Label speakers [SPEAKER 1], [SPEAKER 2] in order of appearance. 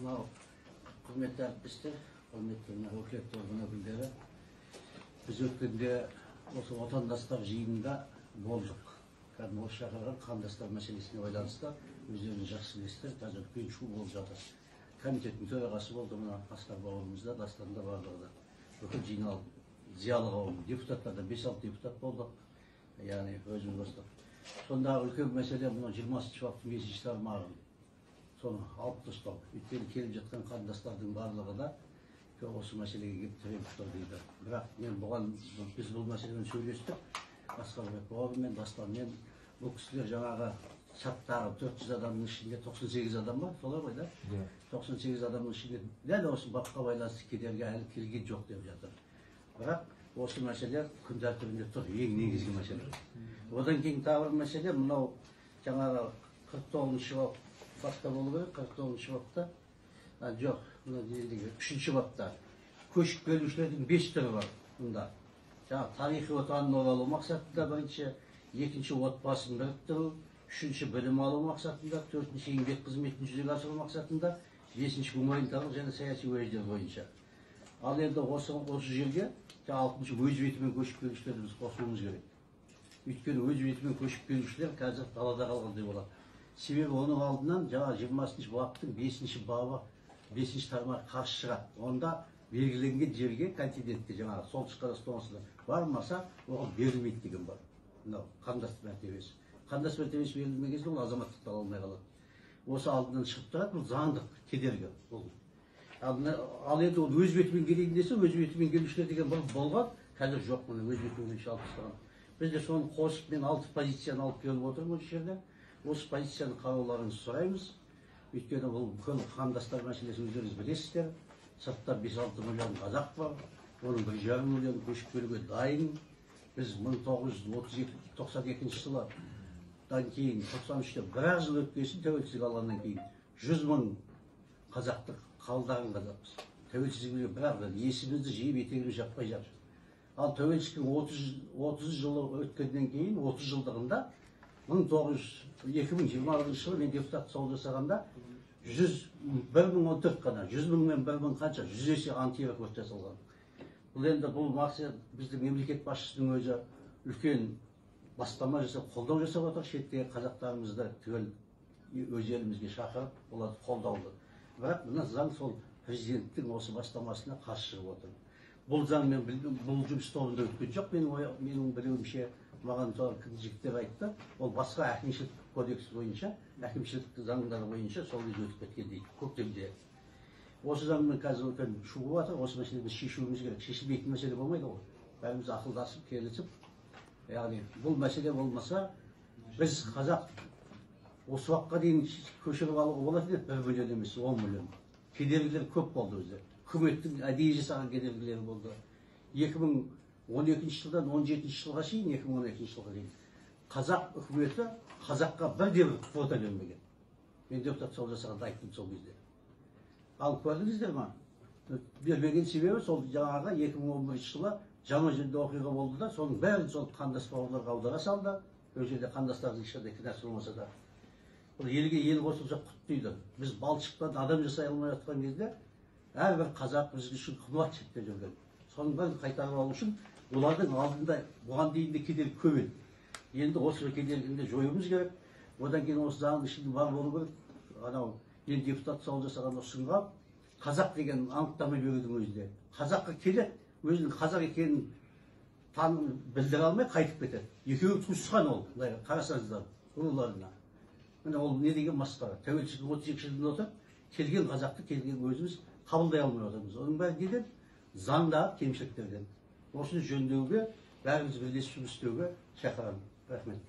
[SPEAKER 1] Мынау құрметті әріптестер, құрметті өкілетті орган өкілдері, біз өткенде осы отандастар жиынында болдық. Кәдімгі осы шақырған қандастар мәселесіне байланысты өздеріңіз жақсы білесіздер, қазір үлкен шу болып жатыр. Комитеттің төрағасы болды мына Асқар бауырымыз да, Дастан да барлығы да. Бүкіл жиналып, зиялы қауым, депутаттарда 5-6 депутат болдық. Яғни өзіміз қостық. Сонда үлкен мәселе мына 20-шы баптың 5-ші тармағын соны алып тастау. Өйткені келіп жатқан қандастардың барлығы да осы мәселеге келіп тіреліп тұр дейді. Бірақ мен бұған біз бұл мәселені сөйлестік. Асқарбек бауырмен, Дастанмен, бұл кісілер жаңағы чаттағы 400 адамның ішінде 98 адам бар, солай ғой да? 98 адамның ішінде дәл осы бапқа байланысты кедергі әлі келген жоқ деп жатыр. Бірақ осы мәселе күн тәртібінде тұр, ең негізгі мәселе. Одан кейін тағы бір мәселе, мынау жаңағы 49-шы бап басқа болу керек, 49-шы бапта, жоқ, үшінші бапта көшіп келушілердің 5 түрі бар мұнда. Жаңағы тарихи отанын оралу мақсатында бірінші, екінші отбасын біріктіру, үшінші білім алу мақсатында, төртінші еңбек қызметін жүзеге асыру мақсатында, бесінші гуманитарлық және саяси уәждер бойынша. Ал енді осы жерге алтыншы өз бетімен көшіп келушілерді біз қосуымыз керек. Өйткені өз бетімен көшіп келушілер қазір далада қалғандай болады. Себебі оның алдынан жаңа 20-шы баптың 5-ші бабы 5-ші тармағы қарсы шығады. Онда белгіленген жерге, континентте жаңағы солтүстік Қазақстан бармаса, оған берілмейді деген бар. Мынау қандастық мәртебесі. Қандастық мәртебесі берілмеген кезде ол азаматтықты ала алмай қалады. Осы алдынан шығып тұрады, бұл заңдық кедергі. Ал енді ол өз бетімен келейін десе, өз бетімен келушілер деген болған, қазір жоқ, мұны өз бетімен алып тастаған. Біз де соны қосып, мен 6 позицияны алып келіп отырмын осы жерде. Осы позицияны қарауларыңызды сұраймыз. Өйткені бұл бүкіл қандастар мәселесі өздеріңіз білесіздер. Сыртта 5-6 миллион қазақ бар, оның 1,5 миллион көшіп келуге дайын. Біз 1992 жылдан кейін 93-те бір-ақ жыл өткесін тәуелсіздік алғаннан кейін 100 мың қазақты қалдаған қазақпыз. Тәуелсіздігіне бір-ақ есімізді жиып етегіміз жаппай жатыр. Ал тәуелсіздіктің 30 жылы өткеннен кейін 30 жылдығында 2020 жылы мен депутат сауал жасағанда 1014 қана, 100 мың мен 1 мың қанша, 100 есе антиэвакуат жасалған. Бұл енді бұл мақсат біздің мемлекет басшысының өзі үлкен бастама жасап, қолдау жасап отыр. Шеттегі қазақтарымызды түгел өз елімізге шақырып, оларды қолдауды. Бірақ мына заң сол президенттің осы бастамасына қарсы шығып отыр. Бұл заң мен бұл жұмыс тобында өткен жоқ, менің білуімше, маған жігіттер айтты, ол басқа әкімшілік кодекс бойынша, әкімшілік заңдары бойынша сол кезде өтіп кеткен дейді, көктемде. Осы заңмен қазір үлкен шу болып жатыр, осы мәселені шешуіміз керек. Шешілмейтін мәселе болмайды ғой. Бәріміз ақылдасып, келісіп, яғни бұл мәселе болмаса, біз қазақ осы уақытқа дейін көшіріп алуға болады деп 1 миллион емес, 10 миллион. Кедергілер көп болды өзі. Үкіметтің әдейі жасаған кедергілері болды. 2012 жылдан 17 жылға шейін, 2012 жылға дейін қазақ үкіметі қазаққа бірде-бір квота бермеген. Мен депутат сауал жасағанда айттым сол кезде. Ал көрдіңіздер ма? Бермеген себебі сол жаңағы 2011 жылы жаңа жерде оқиға болды да, соның бәрін сол қандас бауырларға аудара салды. Ол жерде қандастардың ешқандай кінәсі болмаса да. Бұл елге ел қосылса құттайды. Біз балшықтан адам жасай алмай жатқан кезде әрбір қазақ біз үшін қымбат шетте жүрген. Соның бәрін қайтарып алу үшін олардың алдында бұған дейін де кедергі көп еді. Енді осы кедергіні жоюымыз керек. Одан кейін осы заңның ішінде бар болу керек. Анау мен депутат сауал жасаған ұсынған қазақ деген анықтама берудің өзінде. Қазаққа келеді, өзінің қазақ екенін білдіре алмай қайтып кетеді. Екеуі туысқан ол, қарасаңыздар, руларына. Міне ол не деген масқара. Тәуелсіздік 32 жылдан отыр, келген қазақты келген өзіміз қабылдай алмай отырмыз. Оның бәрі неден? Заңда кемшіліктерден. Осыны жөндеуге, бәріміз бірлесіп жұмыс істеуге шақырамын. Рахмет.